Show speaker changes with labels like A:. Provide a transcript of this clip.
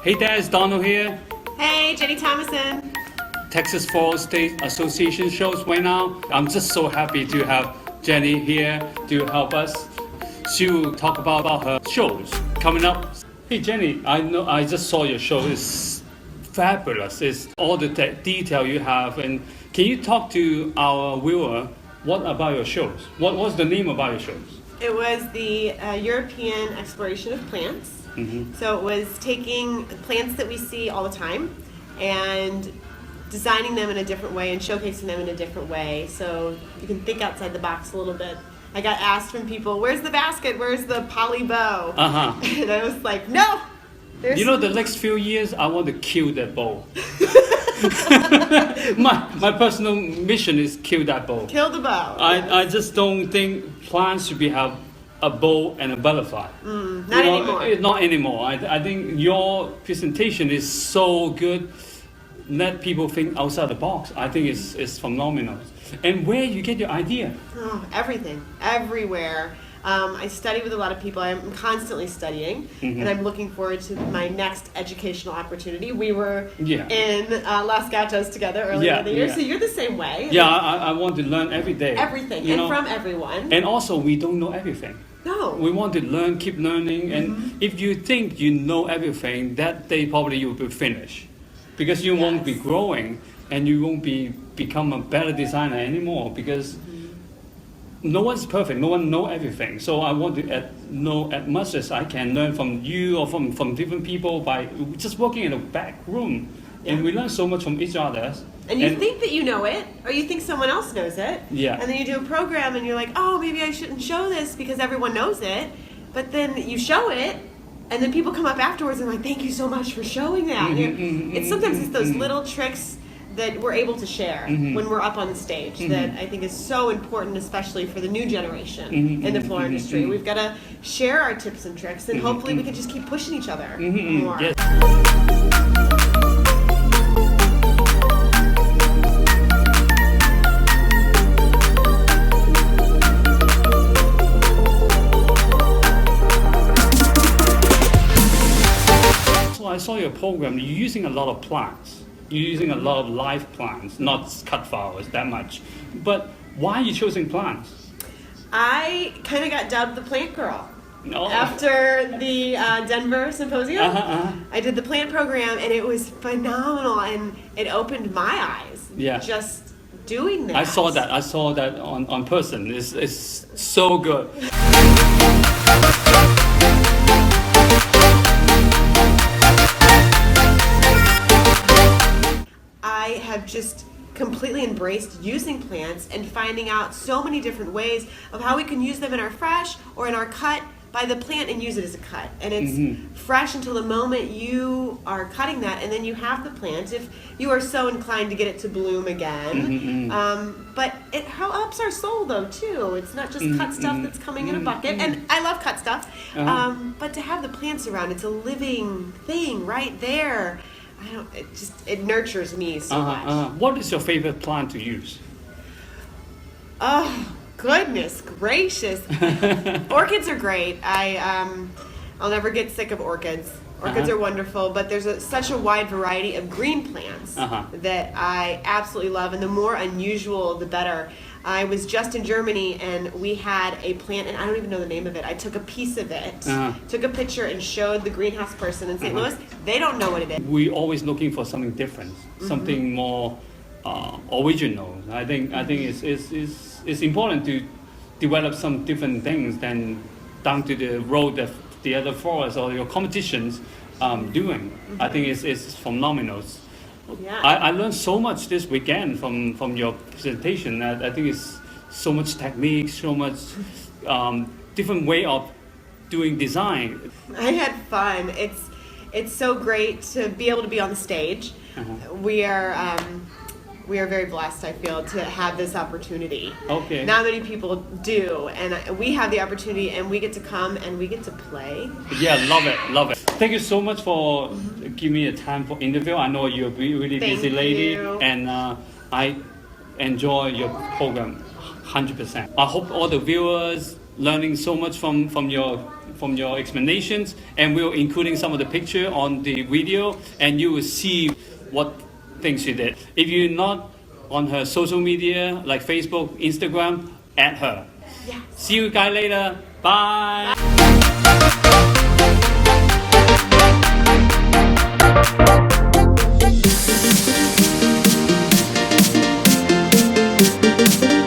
A: Hey there, it's Donald here.
B: Hey, Jenny Thomasson.
A: Texas FLORIST State Association shows right now. I'm just so happy to have Jenny here to help us. She will talk about her shows coming up. Hey Jenny, I just saw your show. It's fabulous. It's all the detail you have. And can you talk to our viewer what about your shows? What was the name about your shows?
B: It was the European exploration of plants. Mm-hmm. So it was taking plants that we see all the time and designing them in a different way and showcasing them in a different way. So you can think outside the box a little bit. I got asked from people, where's the basket? Where's the poly bow? And I was like, no!
A: The next few years, I want to kill that bow. my personal mission is kill that bow.
B: Kill the bow.
A: I just don't think plants should have a bow and a butterfly.
B: Not anymore.
A: Not anymore. I think your presentation is so good. Let people think outside the box. I think it's phenomenal. And where you get your idea?
B: Oh, everything, everywhere. I study with a lot of people. I'm constantly studying, and I'm looking forward to my next educational opportunity. We were in Los Gatos together earlier in the year, so you're the same way.
A: Yeah, I want to learn every day.
B: Everything, from everyone.
A: And also, we don't know everything.
B: No.
A: We want to learn, keep learning, and if you think you know everything, that day probably you will be finished. Because you won't be growing, and you won't become a better designer anymore, because no one's perfect, no one knows everything. So I want to know as much as I can learn from you or from different people by just working in a back room. And we learn so much from each other.
B: And you think that you know it, or you think someone else knows it.
A: Yeah.
B: And then you do a program and you're like, oh, maybe I shouldn't show this because everyone knows it. But then you show it, and then people come up afterwards and like, thank you so much for showing that. Sometimes it's those little tricks that we're able to share when we're up on the stage that I think is so important, especially for the new generation in the floral industry. We've got to share our tips and tricks, and hopefully we can just keep pushing each other more.
A: Yes. So I saw your program. You're using a lot of plants. You're using a lot of live plants, not cut flowers that much. But why are you choosing plants?
B: I kind of got dubbed the plant girl. After the Denver symposium. I did the plant program, and it was phenomenal, and it opened my eyes. Just doing that.
A: I saw that on person. It's so good.
B: I have just completely embraced using plants and finding out so many different ways of how we can use them in our fresh or in our cut. Buy the plant and use it as a cut, and it's fresh until the moment you are cutting that, and then you have the plant if you are so inclined to get it to bloom again. But it helps our soul though too. It's not just cut stuff that's coming in a bucket, and I love cut stuff, but to have the plants around, it's a living thing right there. It nurtures me so much.
A: What is your favorite plant to use?
B: Oh, goodness gracious. Orchids are great. I'll never get sick of orchids. Orchids are wonderful, but there's such a wide variety of green plants that I absolutely love, and the more unusual, the better. I was just in Germany, and we had a plant, and I don't even know the name of it. I took a piece of it, took a picture, and showed the greenhouse person in St. Louis. They don't know what it is.
A: We're always looking for something different, something more original. I think it's important to develop some different things than down to the road that the other florists or your competitions doing. I think it's phenomenal. I learned so much this weekend from your presentation. I think it's so much technique, so much different way of doing design.
B: I had fun. It's so great to be able to be on the stage. We are very blessed, I feel, to have this opportunity.
A: Okay.
B: Not many people do, and we have the opportunity, and we get to come and we get to play.
A: Yeah, love it. Thank you so much for giving me a time for interview. I know you're a really busy lady, and I enjoy your program 100%. I hope all the viewers learning so much from your explanations, and we're including some of the picture on the video, and you will see what things she did. If you're not on her social media like Facebook, Instagram, add her.
B: Yes.
A: See you guys later. Bye.